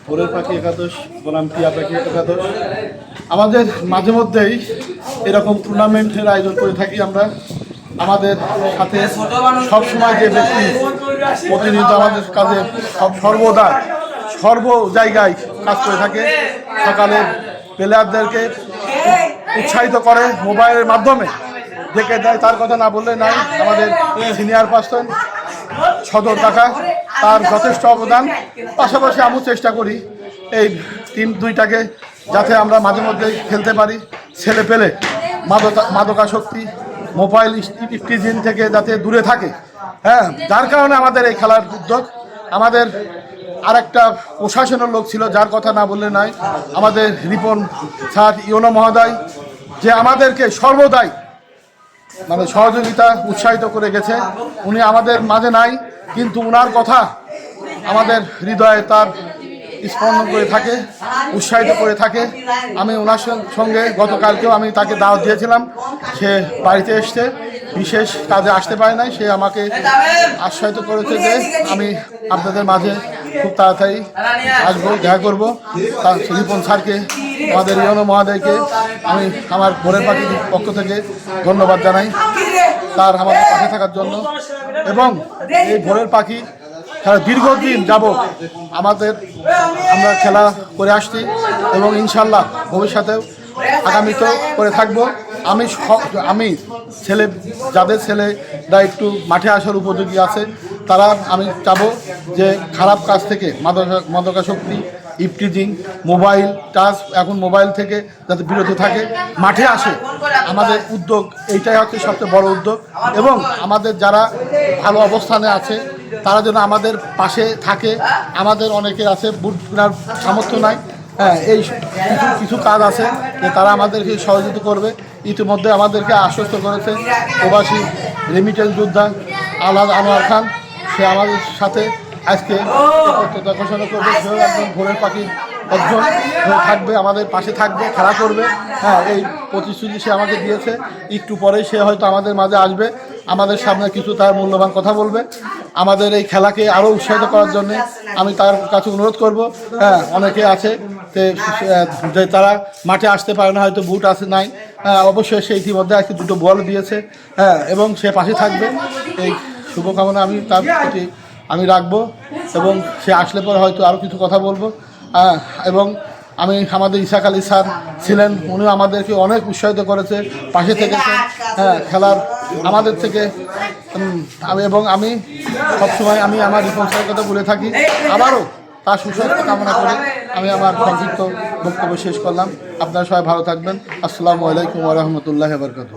ভোরের পাখি একাদশ বনাম টিয়া পাখি একাদশ আমাদের মাঝে মধ্যেই এরকম টুর্নামেন্টের আয়োজন করে থাকি আমরা। আমাদের সাথে সবসময় যে ব্যক্তি প্রতিনিয়ত আমাদের কাজে সর্বদা সর্ব জায়গায় কাজ করে থাকে, সকালে প্লেয়ারদেরকে উৎসাহিত করে মোবাইলের মাধ্যমে ডেকে দেয়, তার কথা না বললে নাই। আমাদের সিনিয়র পার্সন সদর টাকা, তার যথেষ্ট অবদান। পাশাপাশি আমিও চেষ্টা করি এই টিম দুইটাকে যাতে আমরা মাঝে মধ্যে খেলতে পারি, ছেলে পেলে মাদকাসক্তি মোবাইল স্টিজিন থেকে যাতে দূরে থাকে। হ্যাঁ, যার কারণে আমাদের এই খেলার উদ্যোগ। আমাদের আরেকটা প্রশাসনের লোক ছিল, যার কথা না বললে নাই, আমাদের রিপন স্যার ইউনো মহোদয়, যে আমাদেরকে সর্বদাই মানে সহযোগিতা উৎসাহিত করে গেছে। উনি আমাদের মাঝে নাই, কিন্তু ওনার কথা আমাদের হৃদয়ে তার স্পন্দন করে থাকে, উৎসাহিত করে থাকে। আমি ওনার সঙ্গে গতকালকেও আমি তাকে দাওয়াত দিয়েছিলাম, সে বাড়িতে এসছে, বিশেষ কাজে আসতে পারে নাই। সে আমাকে আশ্বাসিত করেছে যে আমি আপনাদের মাঝে খুব তাড়াতাড়ি আসবো, দেখা করবো। তার রিপন স্যারকে, আমাদের ইউনো মহোদয়কে আমি আমার ভোরের পাখির পক্ষ থেকে ধন্যবাদ জানাই তার আমাদের পাশে থাকার জন্য। এবং এই ভোরের পাখি খেলা দীর্ঘদিন যাবৎ আমরা খেলা করে আসছি এবং ইনশাল্লাহ ভবিষ্যতেও আগামীতেও করে থাকবো। আমি যাদের ছেলেরা একটু মাঠে আসার উপযোগী আছে, তারা আমি চাবো যে খারাপ কাজ থেকে মাদকাসক্তি, ইফটিজিং, মোবাইল টাচ, এখন মোবাইল থেকে যাতে বিরত থাকে, মাঠে আসে। আমাদের উদ্যোগ এইটাই হচ্ছে সবচেয়ে বড় উদ্যোগ। এবং আমাদের যারা ভালো অবস্থানে আছে তারা যেন আমাদের পাশে থাকে। আমাদের অনেকের আছে বুট কেনার সামর্থ্য নাই, হ্যাঁ, এই কিছু কাজ আছে যে তারা আমাদেরকে সহযোগিতা করবে। ইতিমধ্যে আমাদেরকে আশ্বস্ত করেছে প্রবাসী রেমিটেন্স যোদ্ধা আলহাজ আনোয়ার খান, সে আমাদের সাথে আজকে দেখাশোনা করবে। সেও একজন ভোরের পাখি একজন থাকবে, আমাদের পাশে থাকবে, খেলা করবে। হ্যাঁ, এই প্রতিশ্রুতি সে আমাকে দিয়েছে। একটু পরেই সে হয়তো আমাদের মাঝে আসবে, আমাদের সামনে কিছু তার মূল্যবান কথা বলবে। আমাদের এই খেলাকে আরও উৎসাহিত করার জন্য আমি তার কাছে অনুরোধ করব। হ্যাঁ, অনেকে আছে যে তারা মাঠে আসতে পারে না, হয়তো বুট আছে নাই, অবশ্যই সে ইতিমধ্যে আজকে দুটো বল দিয়েছে। হ্যাঁ, এবং সে পাশে থাকবে, এই শুভকামনা আমি তার প্রতি আমি রাখবো। এবং সে আসলে পরে হয়তো আরও কিছু কথা বলবো। এবং আমাদের ইসাক আলী স্যার ছিলেন, উনিও আমাদেরকে অনেক উৎসাহিত করেছে, পাশে থেকেছেন। হ্যাঁ, খেলার আমাদের থেকে এবং আমি সবসময় আমার রিপন স্যারের কথা বলে থাকি। আবারও তার সুস্বাস্থ্য কামনা করে আমি আমার সংক্ষিপ্ত বক্তব্য শেষ করলাম। আপনারা সবাই ভালো থাকবেন। আসসালামু আলাইকুম ওয়া রাহমাতুল্লাহি ওয়া বারাকাতুহু।